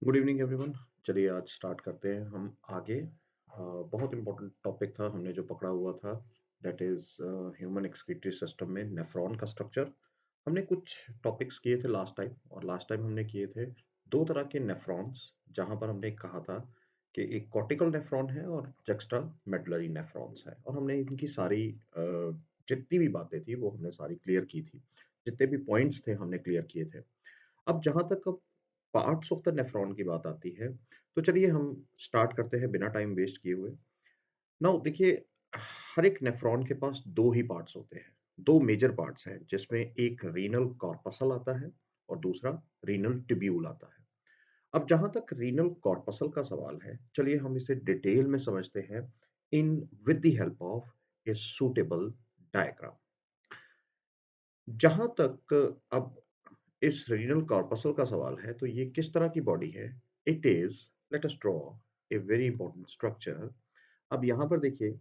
Good evening everyone. चलिए आज start करते हैं हम आगे। बहुत इंपॉर्टेंट टॉपिक था हमने जो पकड़ा हुआ था, that is human excretory system में नेफ्रॉन का स्ट्रक्चर। हमने कुछ टॉपिक्स किए थे लास्ट टाइम, और लास्ट टाइम हमने किए थे दो तरह के नेफ्रॉन्स, जहां पर हमने कहा था कि एक कॉर्टिकल नेफ्रॉन है और जक्स्टा मेडुलरी नेफ्रॉन्स है, और हमने इनकी सारी जितनी भी बातें थी वो हमने सारी क्लियर की थी। जितने भी पॉइंट्स थे हमने क्लियर किए थे। अब जहाँ तक अब पार्ट्स ऑफ द नेफ्रॉन की बात आती है, तो चलिए हम स्टार्ट करते हैं बिना टाइम वेस्ट किए हुए। नाउ देखिए, हर एक नेफ्रॉन के पास 2 ही पार्ट्स होते हैं, 2 मेजर पार्ट्स हैं, जिसमें एक रीनल कॉर्पसल आता है और दूसरा रीनल ट्यूब्यूल आता है। अब जहाँ तक रीनल कॉर्पसल का सवाल है, चलिए हम इसे डिटेल में समझते हैं in with the help of a suitable diagram. जहाँ तक अब इस रीनल कॉर्पसल का सवाल है, तो ये किस तरह की बॉडी है? It is, let us draw a very important structure. अब यहाँ पर देखिए,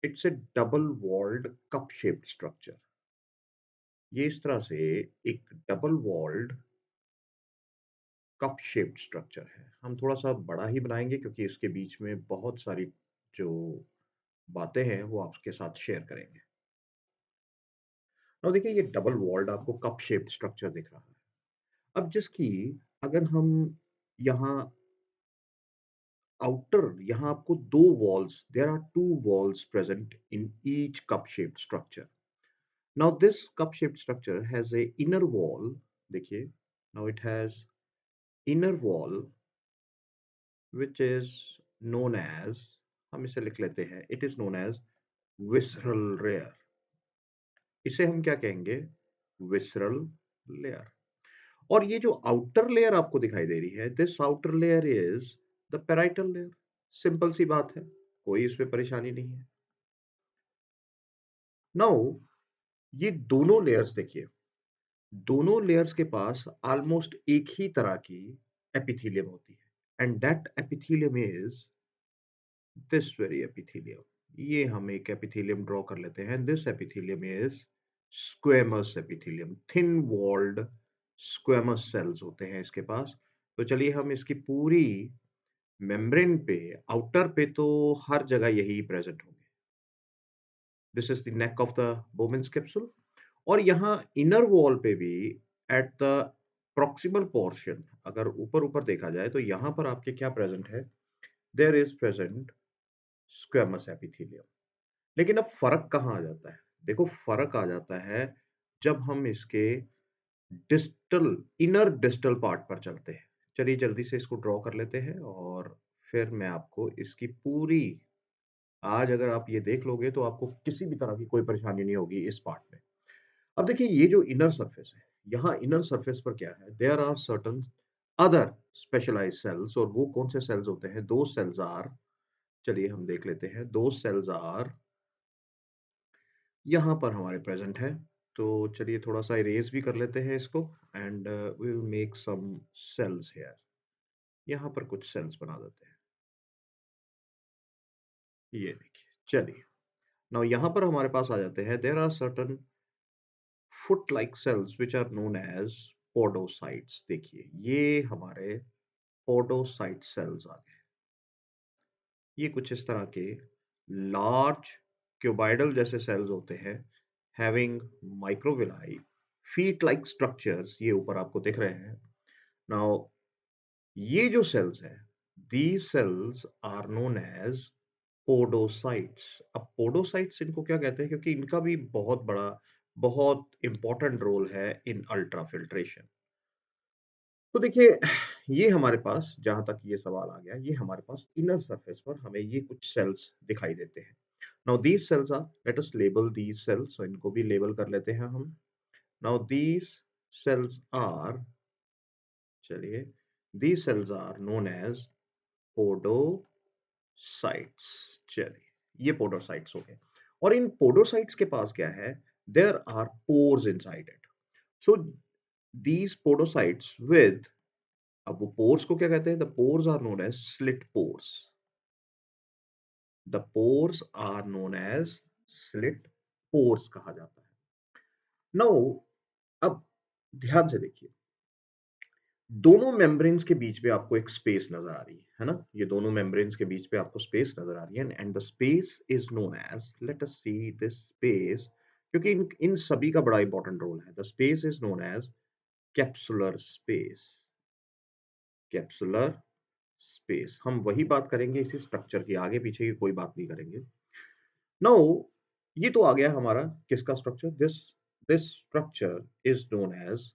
it's a double walled cup shaped structure. ये इस तरह से एक double walled cup shaped structure है। हम थोड़ा सा बड़ा ही बनाएंगे क्योंकि इसके बीच में बहुत सारी जो बातें हैं वो आपके साथ शेयर करेंगे। और देखिए, ये डबल वॉल्ड आपको कप शेप्ड स्ट्रक्चर दिख रहा है। अब जिसकी, अगर हम यहाँ आउटर, यहाँ आपको दो walls, there are two walls present in each cup shaped structure. Now this cup shaped structure has a inner wall. देखिए, now it has inner wall which is known as, हम इसे लिख लेते हैं, it is known as visceral layer. इसे हम क्या कहेंगे? Visceral layer. और ये जो आउटर लेयर आपको दिखाई दे रही है, this outer layer is the parietal layer. Simple सी बात है, कोई इसमें परेशानी नहीं है। नाउ ये दोनों लेयर्स देखिए, दोनों लेयर्स के पास ऑलमोस्ट एक ही तरह की एपिथेलियम होती है, and that epithelium is this very epithelium. ये हम एक एपिथेलियम ड्रॉ कर लेते हैं। This epithelium is squamous epithelium, thin walled squamous cells होते हैं इसके पास। तो चलिए हम इसकी पूरी मेम्ब्रेन पे, आउटर पे तो हर जगह यही प्रेजेंट होंगे। This is the neck of the Bowman's capsule. और यहाँ इनर वॉल पे भी, एट द प्रॉक्सिमल पोर्शन, अगर ऊपर ऊपर देखा जाए तो यहाँ पर आपके क्या प्रेजेंट है? There is present squamous epithelium. लेकिन अब फर्क कहाँ आ जाता है? देखो, फर्क आ जाता है जब हम इसके डिस्टल, इनर डिस्टल पार्ट पर चलते हैं। चलिए जल्दी से इसको ड्रॉ कर लेते हैं, और फिर मैं आपको इसकी पूरी, आज अगर आप ये देख लोगे तो आपको किसी भी तरह की कोई परेशानी नहीं होगी इस पार्ट में। अब देखिए, ये जो इनर सरफेस है, यहाँ इनर सरफेस पर क्या है? There are certain other specialised cells, और वो कौन से सेल्स होते हैं? दो सेल्स आर, चलिए हम देख लेते हैं। दो सेल्स आर यहाँ पर हमारे प्रेजेंट है। तो चलिए थोड़ा सा इरेज भी कर लेते हैं इसको, and we will make some cells here. यहाँ पर कुछ सेल्स बना देते हैं। ये देखिए, चलिए नाउ यहाँ पर हमारे पास आ जाते हैं। There are certain foot like cells which are known as podocytes. देखिए, ये हमारे पोडोसाइट सेल्स आ गए। ये कुछ इस तरह के लार्ज क्यूबाइडल जैसे सेल्स होते हैं, having microvilli, feet like structures, ये ऊपर आपको दिख रहे हैं। नाउ ये जो सेल्स हैं, these cells are known as podocytes. अब पोडोसाइट्स इनको क्या कहते हैं? क्योंकि इनका भी बहुत बड़ा, बहुत इंपॉर्टेंट रोल है इन अल्ट्राफिल्ट्रेशन। तो देखिए, ये हमारे पास, जहां तक ये सवाल आ गया, ये हमारे पास इनर सरफेस पर हमें ये कुछ सेल्स दिखाई देते हैं। Now these cells are, let us label these cells, इनको भी लेबल कर लेते हैं हम। नाउ दीज सेल्स आर, चलिए, these cells are known as podocytes. चलिए, ये पोडोसाइट्स हो गए। और इन पोडोसाइट्स के पास क्या है? There are pores inside it. So these podocytes with, अब वो पोर्स को क्या कहते हैं? The pores are known as slit pores. The pores are known as slit pores कहा जाता है। नाउ अब ध्यान से देखिए, दोनों मेम्ब्रेन्स के बीच में आपको एक स्पेस नजर आ रही है ना? ये दोनों मेम्ब्रेन्स के बीच में आपको स्पेस नजर आ रही है and the space is known as, let us see this space, क्योंकि इन इन सभी का बड़ा इंपॉर्टेंट रोल है। The space is known as capsular space. Capsular space, हम वही बात करेंगे इसी स्ट्रक्चर की, आगे पीछे की कोई बात नहीं करेंगे। नाउ ये तो आ गया हमारा किसका structure, this this structure is known as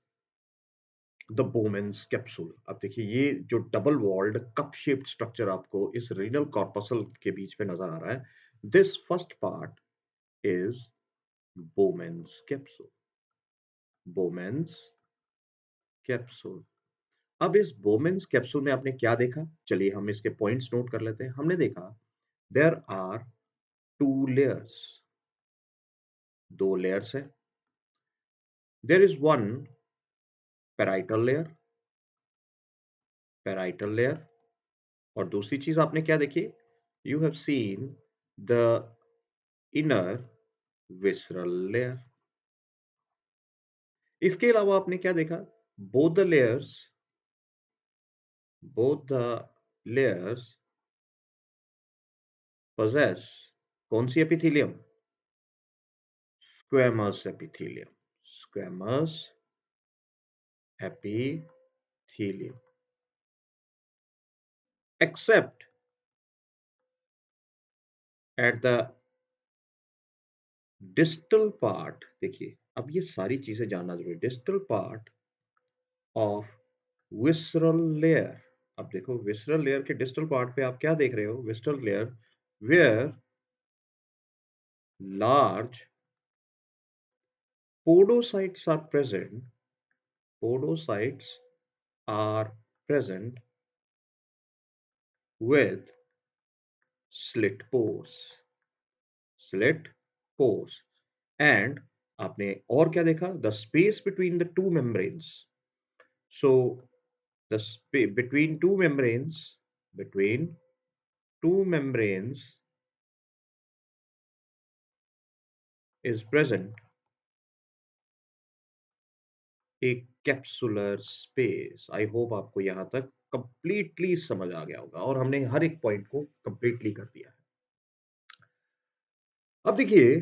the Bowman's capsule. अब देखिए ये जो double walled cup shaped structure आपको इस रीनल कॉर्पसल के बीच में नजर आ रहा है, this first part is Bowman's capsule. Bowman's capsule. अब इस बोमेन्स कैप्सूल में आपने क्या देखा, चलिए हम इसके पॉइंट्स नोट कर लेते हैं। हमने देखा देयर आर टू लेयर्स, दो लेयर्स है। There is one parietal layer, parietal layer, और दूसरी चीज आपने क्या देखी, you have seen the inner visceral layer. इसके अलावा आपने क्या देखा, both the layers, both the layers possess कौन सी epithelium, squamous epithelium, squamous epithelium, except at the distal part। देखिए अब ये सारी चीजें जानना जरूरी है। Distal part of visceral layer. अब देखो विसरल लेयर के डिस्टल पार्ट पे आप क्या देख रहे हो, visceral layer where large podocytes are present, podocytes are present with slit pores, slit pores, and आपने और क्या देखा, the space between the two membranes, so the space between two membranes, between two membranes is present a capsular space। I hope आपको यहां तक completely समझ आ गया होगा और हमने हर एक पॉइंट को कंप्लीटली कर दिया है। अब देखिए,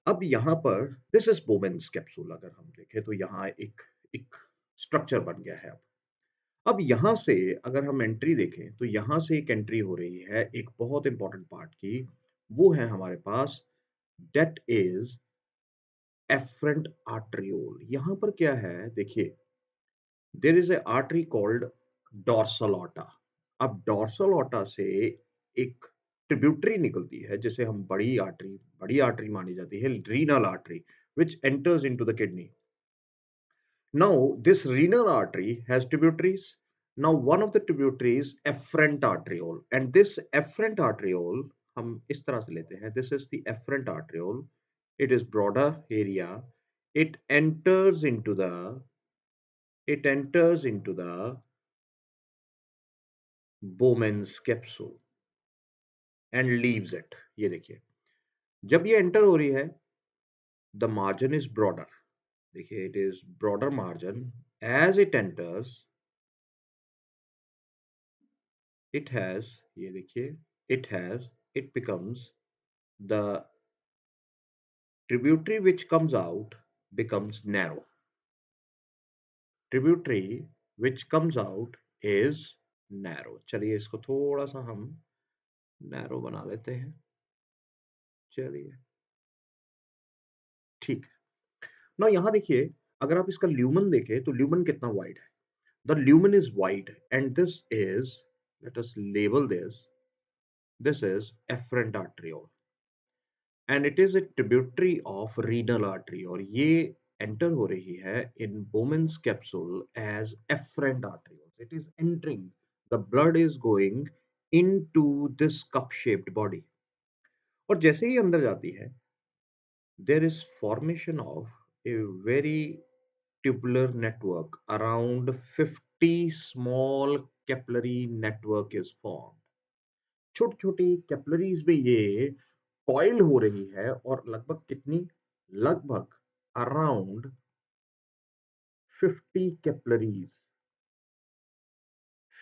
अब यहाँ पर दिस इज बोमेन्स कैप्सूल, अगर हम देखें तो यहाँ एक एक स्ट्रक्चर बन गया है। अब यहाँ से अगर हम एंट्री देखें तो यहाँ से एक एंट्री हो रही है एक बहुत इंपॉर्टेंट पार्ट की, वो है हमारे पास डेट इज एफरेंट आर्टरियोल। यहाँ पर क्या है देखिए, there is a artery called dorsal aorta. अब डॉर्सल ऑटा से एक ट्रिब्यूटरी निकलती है जिसे हम बड़ी आर्टरी मानी जाती है, renal artery, which enters into the kidney. Now this renal artery has tributaries. Now one of the tributaries efferent arteriole, and this efferent arteriole हम इस तरह से लेते हैं, this is the efferent arteriole, it is broader area, it enters into the it enters into the Bowman's capsule and leaves it। ये देखिए जब ये एंटर हो रही है, the margin is broader, देखिए it is broader margin, as it enters it has, ये देखिए it has, it becomes the tributary which comes out becomes narrow, tributary which comes out is narrow। चलिए इसको थोड़ा सा हम नैरो बना लेते हैं, चलिए ठीक है ना। यहाँ देखिए अगर आप इसका ल्यूमन देखें तो ल्यूमन कितना वाइड है, the lumen is wide and this is, let us label this is efferent arteriole and it is a tributary of renal artery, और ये एंटर हो रही है in Bowman's capsule as efferent arteriole. It is entering, the blood is going into this cup shaped body, और जैसे ही अंदर जाती है there is formation of a very tubular network, around 50 small capillary network is formed। छोटी छोटी capillaries में ये कॉइल हो रही है और लगभग कितनी, लगभग around 50 capillaries,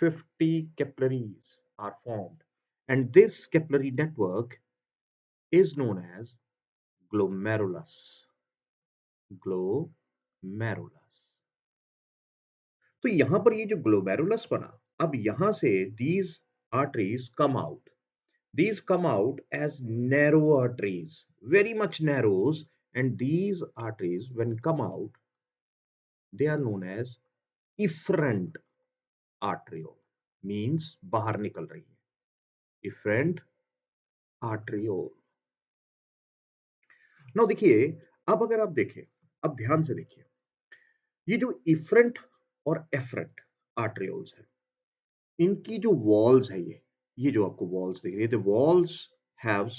50 capillaries are formed, and this capillary network is known as glomerulus. Glomerulus. तो यहां पर ये जो ग्लोमेरुलस बना, अब यहां से these arteries come out. These come out as narrow arteries, very much narrows, and these arteries, when come out, they are known as efferent arteriole. Means बाहर निकल रही है. Efferent arteriole. Now देखिए, अब अगर आप देखें, अब ध्यान से देखिए, ये जो efferent और efferent arterioles है, इनकी जो वॉल्स है, ये जो आपको वॉल्स दिख रही है, the walls have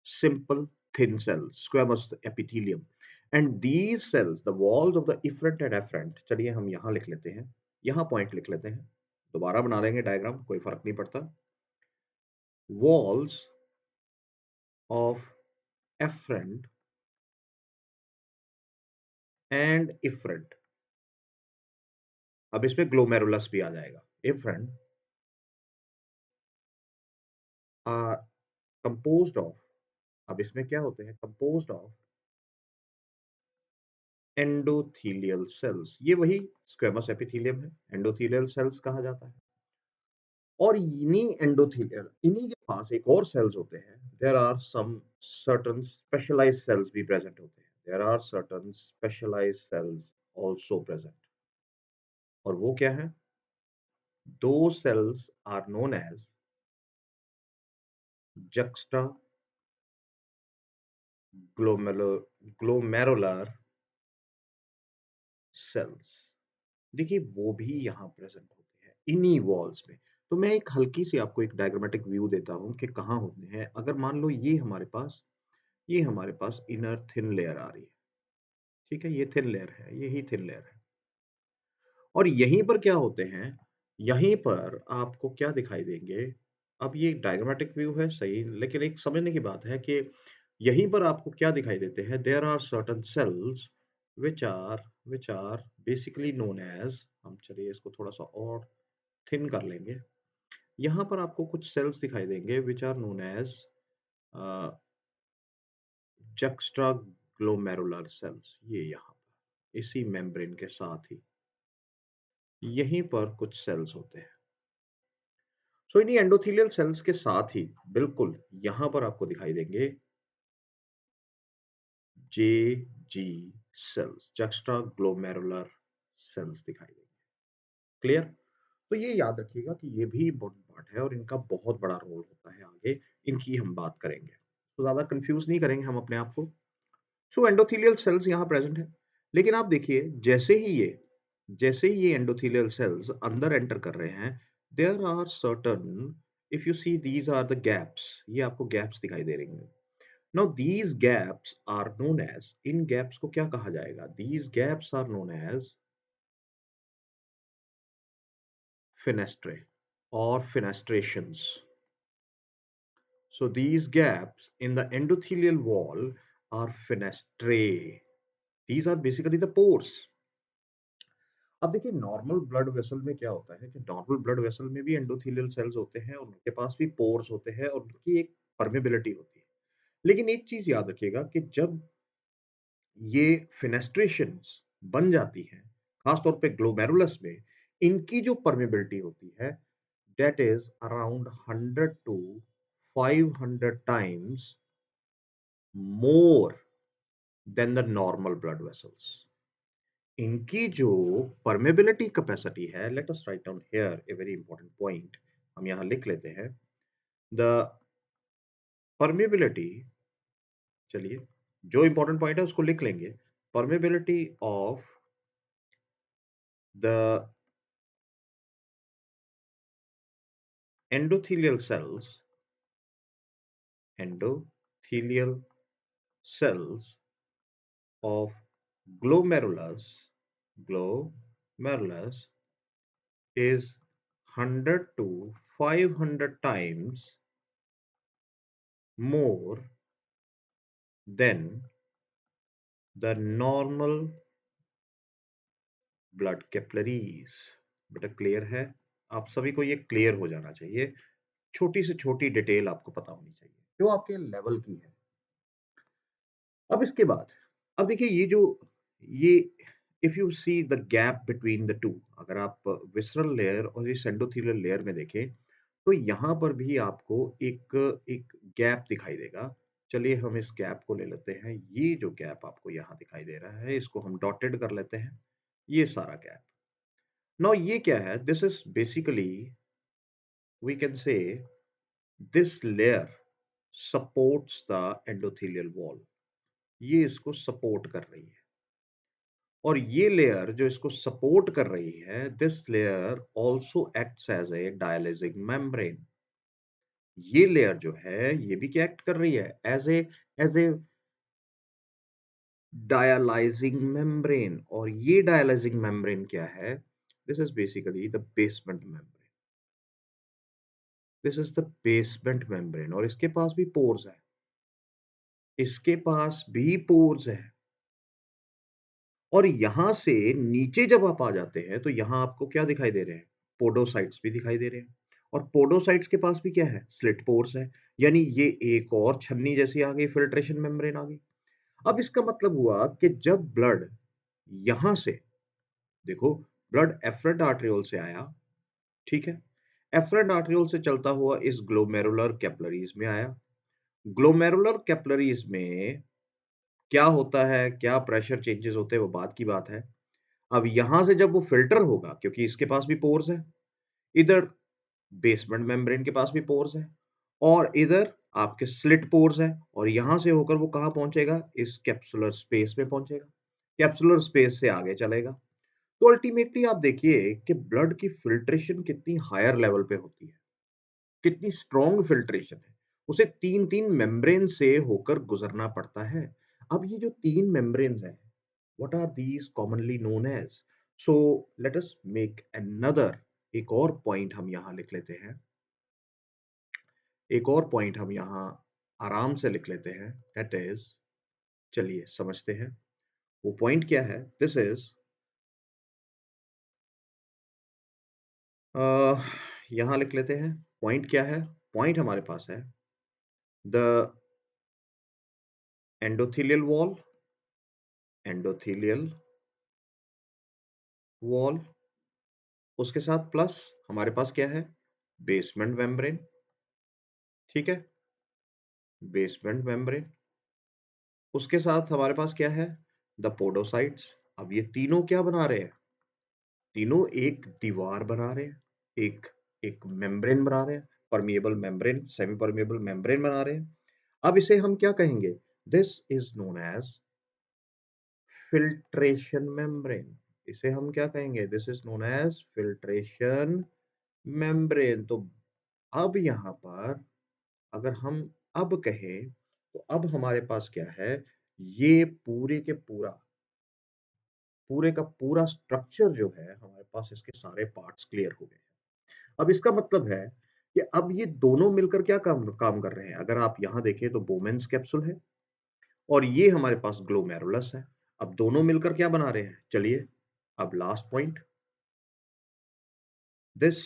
simple thin cells, squamous epithelium, and these cells, the walls of the efferent and afferent, चलिए हम यहां लिख लेते हैं, यहां पॉइंट लिख लेते हैं, दोबारा बना लेंगे डायग्राम, कोई फर्क नहीं पड़ता. Walls of afferent and efferent, अब इसमें ग्लोमेरुलस भी आ जाएगा. इफरेंट आर कंपोज्ड ऑफ, अब इसमें क्या होते हैं, कंपोज्ड ऑफ एंडोथेलियल सेल्स, ये वही स्क्वेमस एपिथेलियम है, एंडोथेलियल सेल्स कहा जाता है. और इन्हीं एंडोथेलियल, इन्हीं के पास एक और सेल्स होते हैं, there are some certain specialised cells भी प्रेजेंट होते हैं, there are certain specialised cells also present. और वो क्या है, दो cells are known as juxtaglomerular cells. देखिए वो भी यहाँ प्रेजेंट होते हैं इन्हीं वॉल्स में. तो मैं एक हल्की सी आपको एक डायग्रामेटिक व्यू देता हूँ कि कहाँ होते हैं. अगर मान लो ये हमारे पास इनर थिन लेयर आ रही है, ठीक है, ये थिन लेयर है, यही थिन लेयर है, और यहीं पर क्या होते हैं, यहीं पर आपको क्या दिखाई देंगे. अब ये डायग्रामेटिक व्यू है सही, लेकिन एक समझने की बात है कि यहीं पर आपको क्या दिखाई देते हैं, there are certain cells which are basically known as, हम चलिए इसको थोड़ा सा और थिन कर लेंगे. यहाँ पर आपको कुछ सेल्स दिखाई देंगे which are known as juxtaglomerular cells. ये यहाँ पर इसी मेम्ब्रेन के साथ ही यहीं पर कुछ सेल्स होते हैं. सो इन्हीं एंडोथेलियल सेल्स के साथ ही बिल्कुल यहाँ पर आपको दिखाई देंगे जे जी सेल्स, juxtaglomerular सेल्स दिखाई देंगे. क्लियर. तो ये याद रखिएगा कि ये भी इम्पोर्टेंट पार्ट है और इनका बहुत बड़ा रोल होता है आगे, इनकी हम बात करेंगे, तो ज्यादा कंफ्यूज नहीं करेंगे हम अपने आप को. सो एंडोथेलियल सेल्स यहाँ प्रेजेंट है, लेकिन आप देखिए जैसे ही ये एंडोथेलियल सेल्स अंदर एंटर कर रहे हैं, there are certain, if you see these are the gaps, ये आपको गैप्स दिखाई दे रही हैं. Now these gaps are known as, इन गैप्स को क्या कहा जाएगा, these gaps are known as fenestrae or fenestrations. So these gaps in the endothelial wall are fenestrae. These are basically the pores. अब देखिए नॉर्मल ब्लड वेसल में क्या होता है कि नॉर्मल ब्लड वेसल में भी एंडोथेलियल सेल्स होते हैं और उनके पास भी पोर्स होते हैं और उनकी एक परमेबिलिटी होती है. लेकिन एक चीज याद रखिएगा कि जब ये फेनेस्ट्रेशंस बन जाती हैं, खासतौर पे ग्लोमेरुलस में, इनकी जो परमेबिलिटी होती है, that is around 100 to 500 times more than the normal blood vessels. इनकी जो परमेबिलिटी कैपेसिटी है, let us write down here A very important point, हम यहां लिख लेते हैं द परमेबिलिटी. चलिए जो इंपॉर्टेंट पॉइंट है उसको लिख लेंगे. Permeability of the endothelial cells, endothelial cells of glomerulus is 100 to 500 times more than the normal blood capillaries. बेटा क्लियर है. आप सभी को ये क्लियर हो जाना चाहिए। छोटी से छोटी डिटेल आपको पता होनी चाहिए, जो आपके लेवल की है। अब इसके बाद, अब देखिए ये if you see the gap between the two, अगर आप विसरल लेयर और इस एंडोथेलियल लेयर में देखें, तो यहाँ पर भी आपको एक एक गैप दिखाई देगा। चलिए हम इस गैप को ले लेते हैं। ये जो गैप आपको यहाँ दिखाई दे रहा है, इसको हम डॉटेड कर लेते हैं। ये सारा गैप। नाउ ये क्या है? This is basically, we can say this layer supports the endothelial wall. ये इसको सपोर्ट कर रही है। और ये लेयर जो इसको सपोर्ट कर रही है, this layer also acts as a dialysing membrane. ये लेयर जो है, ये भी क्या एक्ट कर रही है? As a dialysing membrane. और ये डायलाइजिंग मेम्ब्रेन क्या है? This is basically the basement membrane. This is the basement membrane, और इसके पास भी पोर्स है। इसके पास भी पोर्स है। और यहां से नीचे जब आप आ जाते हैं, तो यहां आपको क्या दिखाई दे रहे हैं? पोडोसाइट्स भी दिखाई दे रहे हैं। और पोडोसाइट्स के पास भी क्या है? स्लिट पोर्स है। यानी ये एक और छन्नी जैसी आ गई, फिल्ट्रेशन मेम्ब्रेन आ गई। अब इसका मतलब हुआ कि जब ब्लड यहां से, देखो, ब्लड एफरेंट आर्टरियोल से आया, ठीक है? एफरेंट आर्टरियोल से चलता हुआ इस ग्लोमेरुलर कैपिलरीज में आया। ग्लोमेरुलर कैपिलरीज में क्या होता है, क्या प्रेशर चेंजेस होते हैं, वो बात की बात है। अब यहां से जब वो फिल्टर होगा, क्योंकि इसके पास भी पोर्स है, इधर बेसमेंट मेम्ब्रेन के पास भी पोर्स है, और इधर आपके स्लिट पोर्स है, और यहां से होकर वो कहां पहुंचेगा? इस कैप्सुलर स्पेस में पहुंचेगा। कैप्सुलर स्पेस से आगे चलेगा। तो अल्टीमेटली आप देखिए कि ब्लड की फिल्ट्रेशन कितनी हायर लेवल पे होती है, कितनी स्ट्रॉन्ग फिल्ट्रेशन है। उसे तीन तीन मेम्ब्रेन से होकर गुजरना पड़ता है। अब ये जो तीन मेम्ब्रेन्स हैं, what are these commonly known as? So let us make another, एक और पॉइंट हम यहाँ लिख लेते हैं। एक और पॉइंट हम यहाँ आराम से लिख लेते हैं। That is, चलिए समझते हैं। वो पॉइंट क्या है? This is, यहाँ लिख लेते हैं। पॉइंट क्या है? पॉइंट हमारे पास है the endothelial wall, endothelial wall, उसके साथ प्लस हमारे पास क्या है? बेसमेंट मेम्ब्रेन, ठीक है? बेसमेंट मेम्ब्रेन, उसके साथ हमारे पास क्या है? The podocytes. अब ये तीनों क्या बना रहे हैं? तीनों एक दीवार बना रहे हैं, एक एक मेम्ब्रेन बना रहे हैं, permeable membrane, semi permeable membrane बना रहे हैं। अब इसे हम क्या कहेंगे? This is known as filtration membrane. इसे हम क्या कहेंगे? This is known as filtration membrane. तो अब यहाँ पर अगर हम अब कहें, तो अब हमारे पास क्या है? ये पूरे के पूरे का पूरा स्ट्रक्चर जो है हमारे पास, इसके सारे पार्ट्स क्लियर हो गए। अब इसका मतलब है कि अब ये दोनों मिलकर क्या काम काम कर रहे हैं? अगर आप यहाँ देखें तो बोमेन्स कैप्सूल है, और ये हमारे पास ग्लोमेरुलस है। अब दोनों मिलकर क्या बना रहे हैं? चलिए, अब last point, this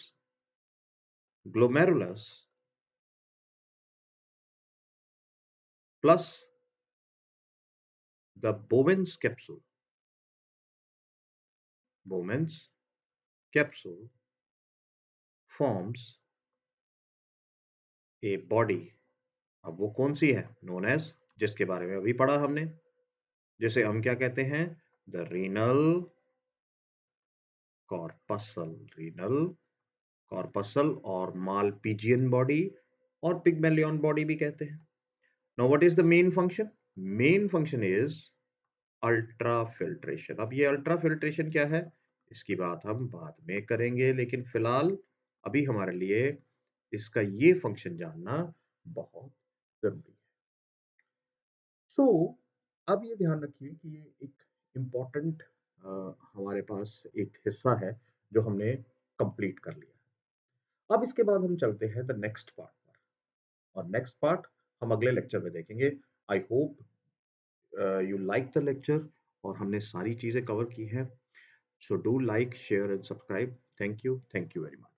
glomerulus plus the Bowen's capsule, Bowen's capsule forms a body. अब वो कौन सी है? नोन एज, जिसके बारे में अभी पढ़ा हमने, जिसे हम क्या कहते हैं? The renal corpuscle. Renal corpuscle और मालपीजियन बॉडी और पिग्मेलियन बॉडी भी कहते हैं। Now what is the main function? Main function is ultra filtration. अब ये अल्ट्रा फिल्ट्रेशन क्या है, इसकी बात हम बाद में करेंगे, लेकिन फिलहाल अभी हमारे लिए इसका ये फंक्शन जानना बहुत जरूरी है। सो अब ये ध्यान रखिए कि ये एक इम्पॉर्टेंट हमारे पास एक हिस्सा है जो हमने कंप्लीट कर लिया। अब इसके बाद हम चलते हैं द नेक्स्ट पार्ट पर, और नेक्स्ट पार्ट हम अगले लेक्चर में देखेंगे। I hope you like the lecture, और हमने सारी चीजें कवर की हैं। So do like, share and subscribe. Thank you very much.